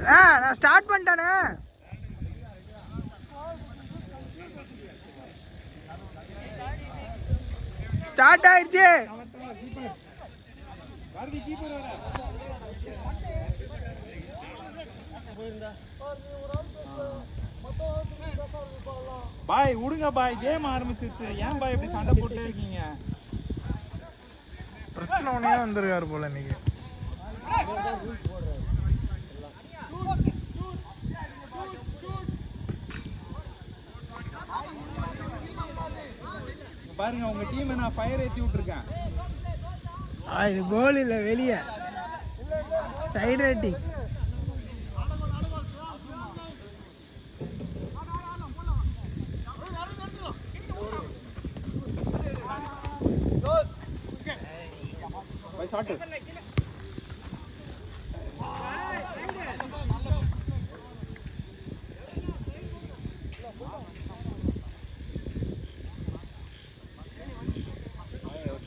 நான் start பண்ணிட்டேனே. Start ஆயிடுச்சு. பாய் விடுங்க பாய், கேம் ஆரம்பிச்சிருச்சு. ஏன் பாய் இப்படி சண்டை போட்டே இருக்கீங்க? பிரச்சனை ஒண்ணே வந்துருக்காரு போல இன்னைக்கு. பாருங்க உங்க டீம் நான் ஃபயர் ஏத்தி விட்டுருக்கேன். இது கோல் இல்ல, வெளியே சைடு ரேட்டிங். பாய் ஷாட்.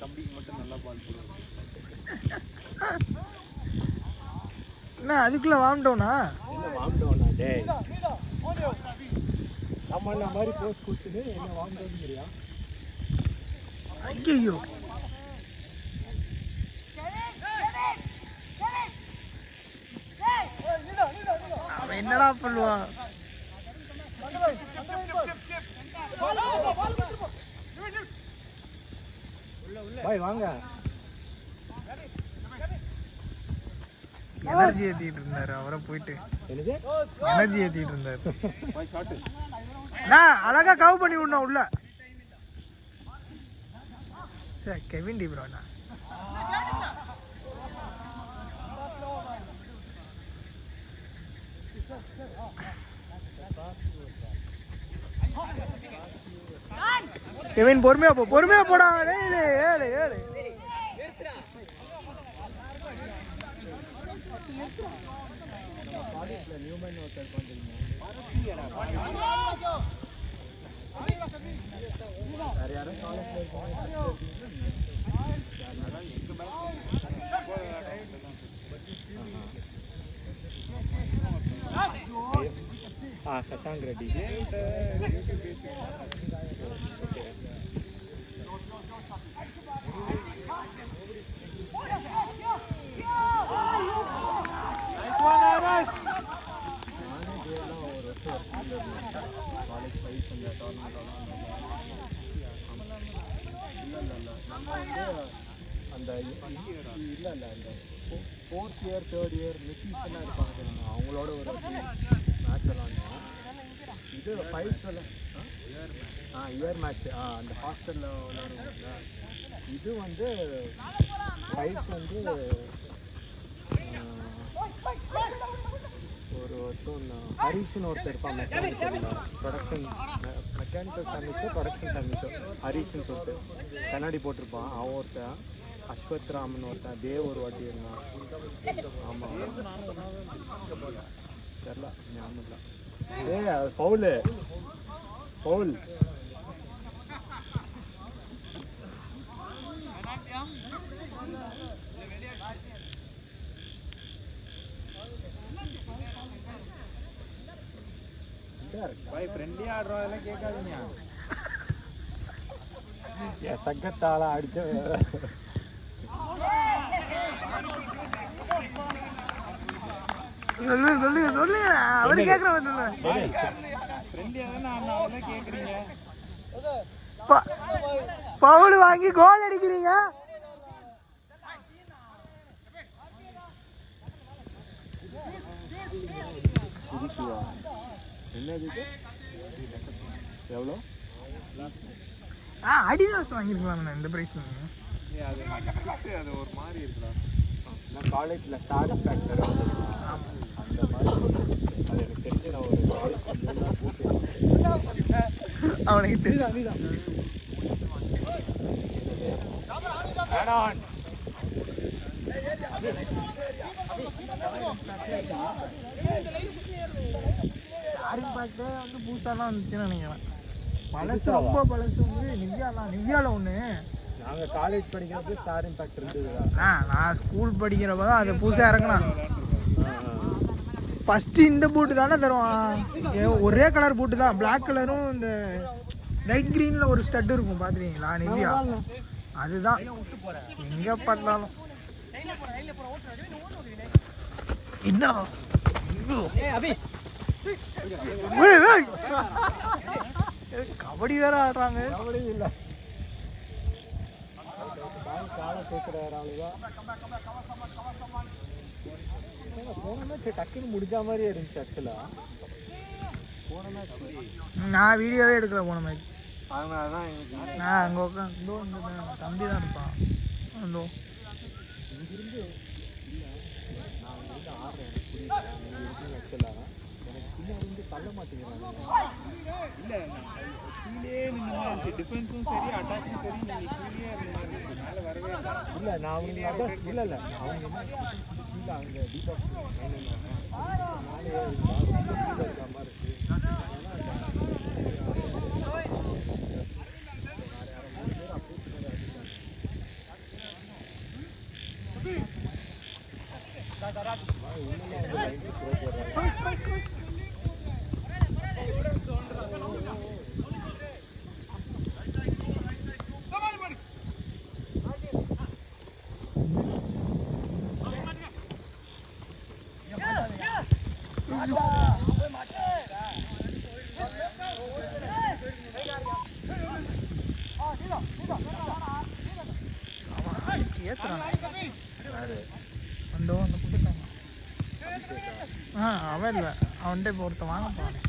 தம்பிக்கு மட்டும் நல்லா பால் போடுவாங்க. என்ன அதுக்குள்ள வாம்டோனா? என்ன வாம்டோனா டேய்? நம்மள மாதிரி போஸ் கொடுத்துட்டு என்ன வாம்டோன்ங்கறியா? ஐயோ அவன் என்னடா பண்ணுவான்? பாய் வாங்க. எனர்ஜி ஏத்திட்டு இருந்தாரு அவரை போயிட்டு. என்னது எனர்ஜி ஏத்திட்டு இருந்தாரு. பாய் ஷாட். நான் அழகா கவ் பண்ணி விடணும் உள்ள. சரி கெவின் டி ப்ரூனா. கெவின் பொறுமையா போ, பொறுமையா போடா. ஏழு ஏழு ஏழு. சசாங்க் ரெட்டி. அந்த இல்லை அந்த 4th year 3rd year Mrs எல்லாம் இருப்பாங்க தெரியுமா, அவங்களோட ஒரு மேட்ச் எல்லாம் இது ஃபைல்ஸ் எல்லாம் இயர் மேட்ச் அந்த ஹாஸ்டலில் விளையாடுவாங்க. இது வந்து ஃபைல்ஸ் வந்து ஒரு வருஷம் ஹரீஷ்னு ஒருத்தர் இருப்பான், மெக்கானிக்கல் சர்வீஸு ப்ரொடக்ஷன் சர்வீஸு ஹரீஷ்னு சொல்லிட்டு கண்ணாடி போட்டிருப்பான். அவன் ஒருத்தன், அஸ்வத் ராமன் ஒருத்தன், தேவ் ஒரு வாட்டி இருந்தான். ஆமாம் தெரில, ஞாபகம் இல்லை. Foul foul. பாய் ஃப்ரெண்ட்லியா ஆடுறோம், அதெல்லாம் கேட்காதீங்க. என் சங்கத்தால அடிச்ச சொல்லு சொல்லு சொல்லு. அவரு கேக்குறவன் சொல்லு. ஃப்ரெண்ட்லியா தானே அதெல்லாம் கேக்குறீங்க. பவுல் வாங்கி கோல் அடிக்கிறீங்க. என்னது எவ்வளோ? அடிதாஸ் வாங்கிருக்கலாம் இந்த பிரைஸ். அது ஒரு மாதிரி இருக்கலாம். நான் காலேஜில் ஸ்டார் ஃபேக்டர் அந்த மாதிரி அது எனக்கு தெரிஞ்சு நான் ஒரு காலேஜ் அவனுக்கு தெரியும். ஸ்டாரிங் பேக்ல வந்து பூசாலாம் வந்துச்சுன்னு நினைக்கிறேன். பழசு ரொம்ப பழசு வந்து நிவ்யாவில் ஒன்று. நாங்கள் காலேஜ் படிக்கிறப்ப ஸ்டார் இம்பாக்ட் இருந்தது. நான் ஸ்கூல் படிக்கிறப்ப தான் அது புதுசாக இறங்கினா. ஃபர்ஸ்ட் இந்த பூட்டு தானே தருவான். ஒரே கலர் பூட்டு தான், பிளாக் கலரும் இந்த லைட் கிரீன்ல ஒரு ஸ்டட் இருக்கும் பாத்துருக்கீங்களா நிவ்யா, அதுதான் எங்க பார்த்தாலும். என்ன கபடி வேற ஆடுறாங்க. கபடி இல்ல, காலை தூக்குறாரு ஆளுதான். போன மேட்ச் டக்குன்னு முடிஞ்ச மாதிரியே இருந்துச்சு ஆக்சுவலா. போன மேட்ச் நான் வீடியோவே எடுக்கல போன மேட்ச். அதனாலதான் நான் அங்கே உட்காந்து தம்பி தான் இருப்பான். அந்தோ இங்கிருந்து நான் இங்கிருந்து ஆடுறேன், எனக்கு புரியுது ஆக்சுவலா. எனக்கு பின்னாடி இருந்து தள்ள மாட்டேங்கிறாங்க. இல்லை கீழே நின்று டிஃபென்ஸும் சரி அட்டாக்கும் சரி நீங்கள் கீழே இருந்தீங்க, மேலே வரவே இல்லை. நான் அவங்க அட்ரஸ் இல்லை இல்லை அவங்க என்ன கீழே அங்கே டீபாக்ஸ் மேலே இருக்க மாதிரி இருக்கு. அவன் இல்லை, அவன்கிட்ட இப்போ ஒருத்தன் வாங்க போனேன்.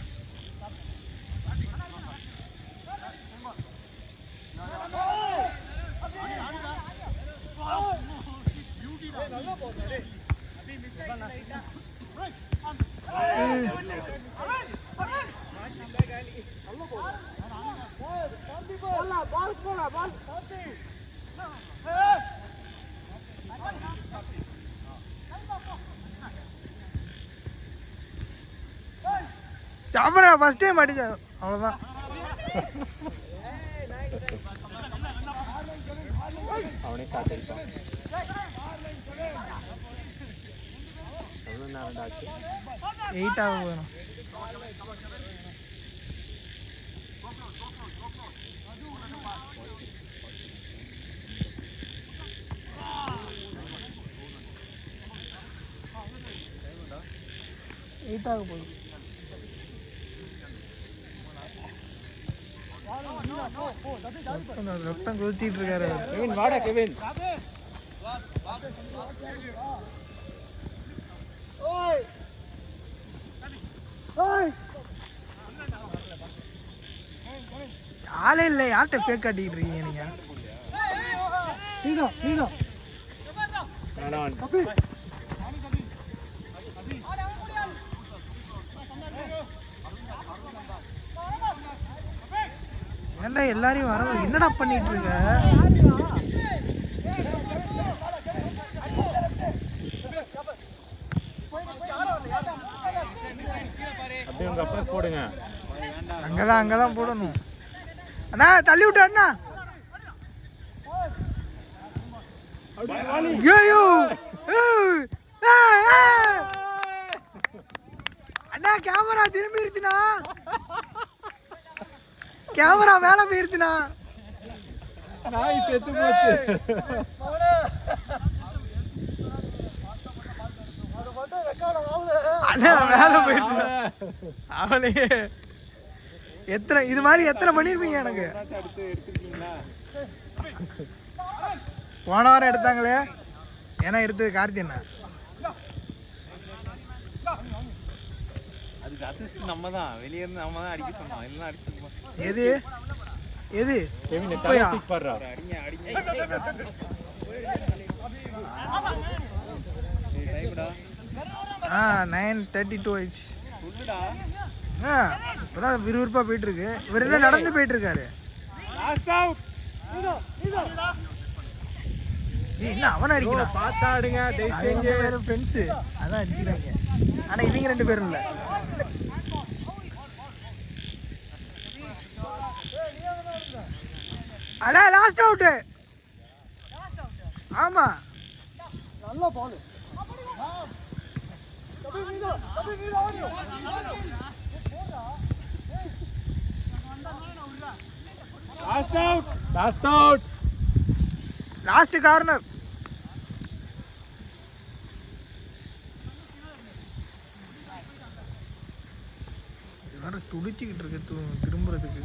அப்புறம் ஃபர்ஸ்ட் டைம் அடிச்ச அவ்வளோதான். அவனே ஷாட் அடிப்பான். எவ்வளோ நேரம் ஆச்சு? 8 ஆக போகணும். எயிட்டாக போகுது. ரத்தம் கொளுத்திட்டு இருக்காரு. கெவின் வாடா கெவின். ஆளே இல்லை, யார்கிட்ட பேக் காட்டிக்கிட்டு இருக்கீங்க நீங்க? ஏன்டா எல்லாரையும் வர, என்னடா பண்ணிட்டு இருக்க? அப்படியே உங்க அப்பா போடுங்க. அங்கதான் போடணும். அண்ணா தள்ளி விட்டு அண்ணா. ஐயோ அண்ணா, கேமரா திரும்பிருச்சுண்ணா, கேமரா மேல போயிருச்சுண்ணா. நாய் செத்து போச்சு. அண்ணா மேல போயிருச்சுண்ணா. அவளே எத்தனை இது மாதிரி எத்தனை பண்ணிருப்பீங்க? எனக்கு போன வாரம் எடுத்தாங்களே, ஏன்னா எடுத்தது கார்த்தி அண்ணா. அதுக்கு அசிஸ்ட் நம்ம தான், வெளியே இருந்து நம்ம தான் அடிக்க சொன்னோம், இல்லைன்னா அடிச்சிருப்போம். எது எது கெவின் தலை தூக்கி பாடுறா. அடிங்க அடிங்க. டைம்டா 9:32 ஆயிடுச்சு. சொல்லுடா. இப்பதான் விறுவிறுப்பா போயிட்டு இருக்கு. இவர் என்ன நடந்து போயிட்டு இருக்காரு? என்ன அவன் அடிக்கிறான்? பாத்தாடுங்க ஃப்ரெண்ட்ஸ் அதான் அடிச்சுக்கிறாங்க. ஆனா இவங்க 2 பேரும் இல்ல. அடா லாஸ்ட் அவுட். ஆமா நல்ல ball. Last out. Last out. Last corner. வேற துடிச்சுக்கிட்டு இருக்கு திரும்புறதுக்கு.